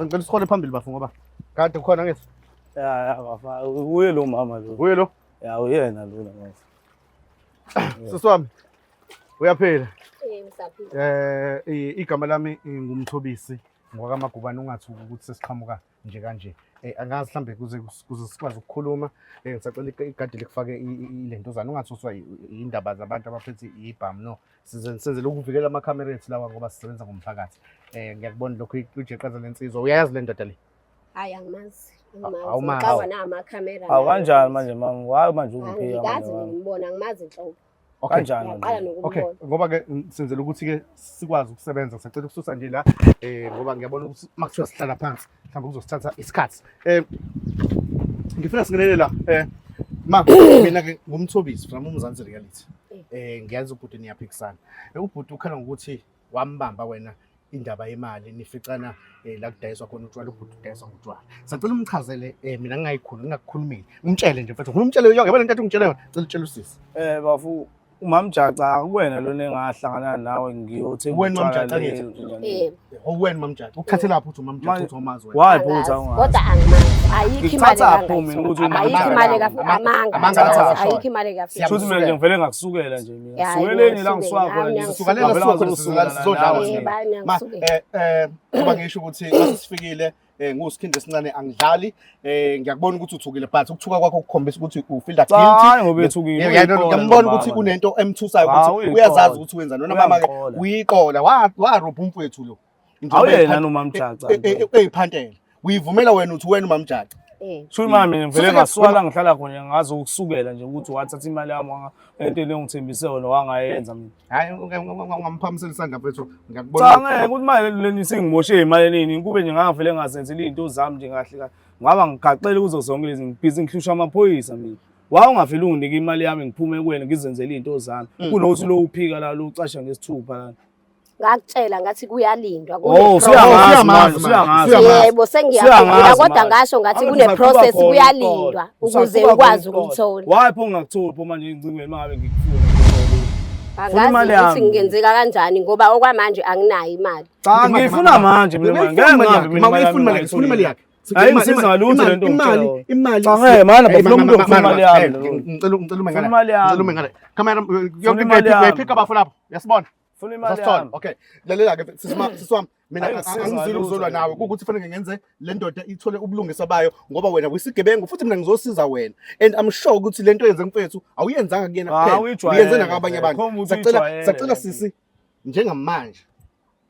ngicela sikhole phambili bafu ngoba kade khona ngithi. Ya bafa uye lo mama lo. Uye lo? Ya uyena lona manje. Siswami. Uyaphila? Ngisaphila. Igama lami ngumthobisi ngwakamagubane ungathuki ukuthi sesiqhamuka nje kanje. Angazi mhlambe kuze sikwazi ukukhuluma ngisacela igadi likufake ilentozana ungathuswa indaba zabantu abaphethe ibhamu no senzele ukuvikela amakhamerethi lawa ngoba sisebenza ngomphakathi ngiyakubona lokho ujeqaza lensizwa uyayazi le ndoda le Hayi angimazi. Awumazi. Ngicabanga nama-camera. Awu kanjani manje mama wayo manje ungiphika Ngikazi manje. ngibona angimazi inhlobo. Kanjani Ngaqala manje? Okay nokumbona. ngoba ke senzele ukuthi ke sikwazi ukusebenza ngisacela ukususa nje la ngoba ngiyabona ukuthi makuthiwa sihlala phansi mhlawumbe kuzosithatha isikhathi ngifuna singenele la ma mina ke ngumthobisi from uMzansi Reality ngiyazi ubhuti niyaphikisana ubhuti ukhala ngokuthi wambamba wena indaba yemali nificana la kudayiswa khona utshwala ubhuti udayiswa ngotshwala sacela umchazele mina ngingakukhulumeli umtshele nje mfethu umtshele yonke yabona into ungitshela yona cela utshela usisi Bafu uMamjaca kuwena lona engahlangana nawe ngiyothe Wena uMamjaca wena mamjaca ukuthathela lapho uthi uMamjaca uthi omazi wena wayiphutha ungazi Kodwa angimazi. Ayikho imali Ngithatha apho mina ukuthi ayikho imali amanga. Amanga. Ayikho imali kaFika. Shuthi mina nje ngivele ngakusukela nje mina Ya, sukeleni la ngiyasukela. ngisuka khona nje Sukalela sizodlala ma kuba ngisho ukuthi masisifikile ngusikhindi esincane angidlali ngiyakubona ukuthi uthukile but ukuthuka kwakho ukukhombisa ukuthi ufeel that hayi ngoba ethukile ngiyambona ukuthi kunento emthusayo ukuthi uyazazi ukuthi wenza nona mama ke uyiqola warobha umfowethu lo awuyena noMamjaca eyiphantela uyivumela wena uthi wena uMamjaca Shuri mami ngivele ngaswala ngihlala khona ngazi ukusukela nje ukuthi wathatha imali yami into le ngithembise yona wangayenza mina hayi ungamphamisela isandla mfethu ngiyakubona cha ngeke ukuthi manje leni singimoshe imali nini kube nje ngavele ngazenzela izinto zami nje kahle kahle ngaba ngigaqela kuzo zonke lezi ngibhizi ngihlusha amaphoyisa mina ungavele unginike imali yami ngiphume kuwena ngizenzele izinto zami kunokuthi lo uphika la lo ucasha ngesithupha la Ngakutshela ngathi kuyalindwa uyangazi yebo sengiyakhumbula kodwa ngasho ngathi kune process kuyalindwa ukuze ukwazi ukuthola wayipho ungakutholi pho manje ingcingweni mangabe ngikufuna angazi ukuthi ngenzeka kanjani ngoba okwamanje anginayo imali cha ngifuna manje mina ngeke ngihambe mina ufuna imali yakhe hayi ngisiza ngalutho lento imali cha ngeke mana bafuna umuntu ufuna imali yami ngicela umengane camera yonke into uyaphika bafu lapho uyasibona funa imali yami okay lalela ke siswami mina angizile ukuzolwa nawe ukuthi fanele ngenze le ndoda ithole ubulungisa bayo ngoba wena uyisigebengu futhi mina ngizosiza wena and I'm sure ukuthi lento yenze mfethu awuyenzanga kuyena kuphela uyenze nakabanye abantu sacela sisi njengamanje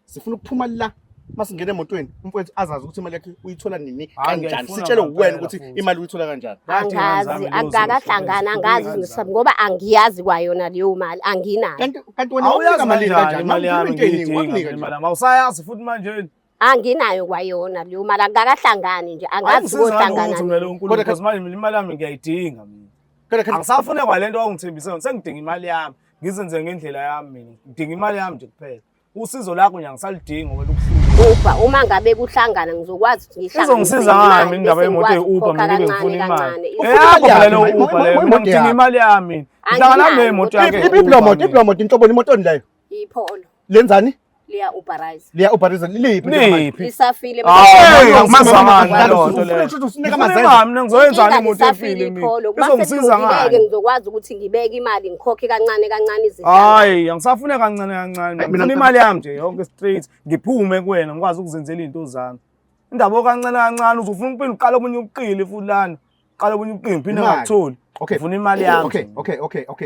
sifuna ukuphuma la masingena emotweni umfethu azazi ukuthi imali yakhe uyithola nini kanjani sitshele wena ukuthi imali uyithola kanjani angazi akakahlangana angazi ngoba angiyazi kwayona leyo mali anginayo kanti wena awuyazi imali kanjani imali yami ngiyidinga imali awusayazi futhi manje anginayo kwayona leyo mali akakahlangani nje angazi kohlangana kodwa because manje imali yami ngiyayidinga mina angisafune kwalento ongithembise yona sengidinga imali yami ngizenze ngendlela yami mina ngidinga imali yami nje kuphela usizo lakho nje ngisalidinga ngoba Uber uma ngabe kuhlangana ngizokwazi ukuthi ngihlangane izongisiza ngami indaba yemoto yeUber mina ngifuna imali phela lo Uber leyo mina ngidinga imali yami ngihlangana nemoto yakhe iplomoto inhlobo imoto leyo ipholo lenzani liya Uberize liya Uberize liphi lisafile mina ngizoyenza imoto efile mina izongisiza ngani ngizokwazi ukuthi ngibeke imali ngikhokhe kancane kancane izinto hayi angisafune kancane kancane ngifuna imali yami nje yonke straight ngiphume kuwena ngikwazi ukuzenzela izinto zami indaba kancane kancane uzofuna ukuphinda uqala omunye uqile futhi lana qala omunye uqile ngiphinde ngakutholi ngifuna imali yami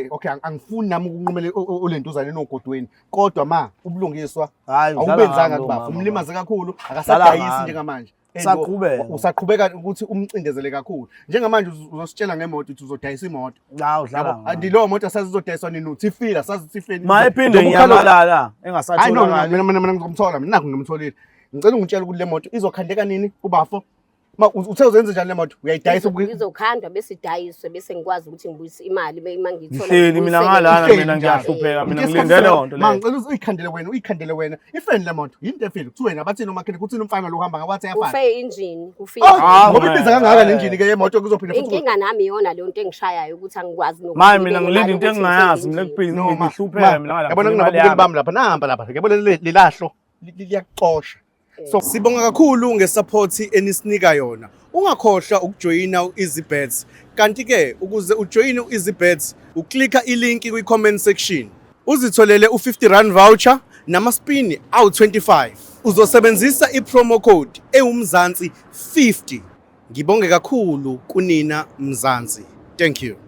okay angifuni nami ukunqumela olentuzane enogodweni kodwa ma ubulungiswa awubenzanga kubafu umlimaze kakhulu akasadayisi njengamanje usaqhubeka ukuthi umcindezele kakhulu njengamanje uzositshela ngemoto ukuthi uzodayisa imoto andilo moto asazizodayiswa nini uthi fila sazithifeni mayiphinde ngiyamalala engasathola mina ngizomthola mina nakho ngimtholile ngicela ungitshela ukuthi le moto izokhandeka nini ubafo uthe uzenze njani le moto uyayidayisa izokhandwa bese idayiswe bese ngikwazi ukuthi ngibuyise imali mangithola hleli mina ngalana mina ngiyahlupheka mina ngilindele lonto le mangicela uyikhandele wena ifeni le moto yinto efile kuthi wena bathini umakhele kuthi umfana lo uhamba ngabathi ayafana ufe engine ufike ngoba ibiza kangaka le engine ke yemoto kuzophinda futhi inkinga nami iyona leyo nto engishayayo ukuthi angikwazi nokuthi mina ngilinda into engingayazi mina kubhizi ngihlupheka mina ngala yabona nginababuke bami lapha nahamba lapha yabona lelahlo liyakuxosha So sibonga kakhulu ngesupport enisinika yona. Ungakhohlwa ukujoyina u-EasyBet. Kanti ke ukuze ujoyine u-EasyBet, uklikha ilinki kwi-comment section. Uzitholele u-R50 voucher namaspini awu-25. Uzosebenzisa i-promo code ewumzansi 50. Ngibonge kakhulu kunina Mzansi. Thank you.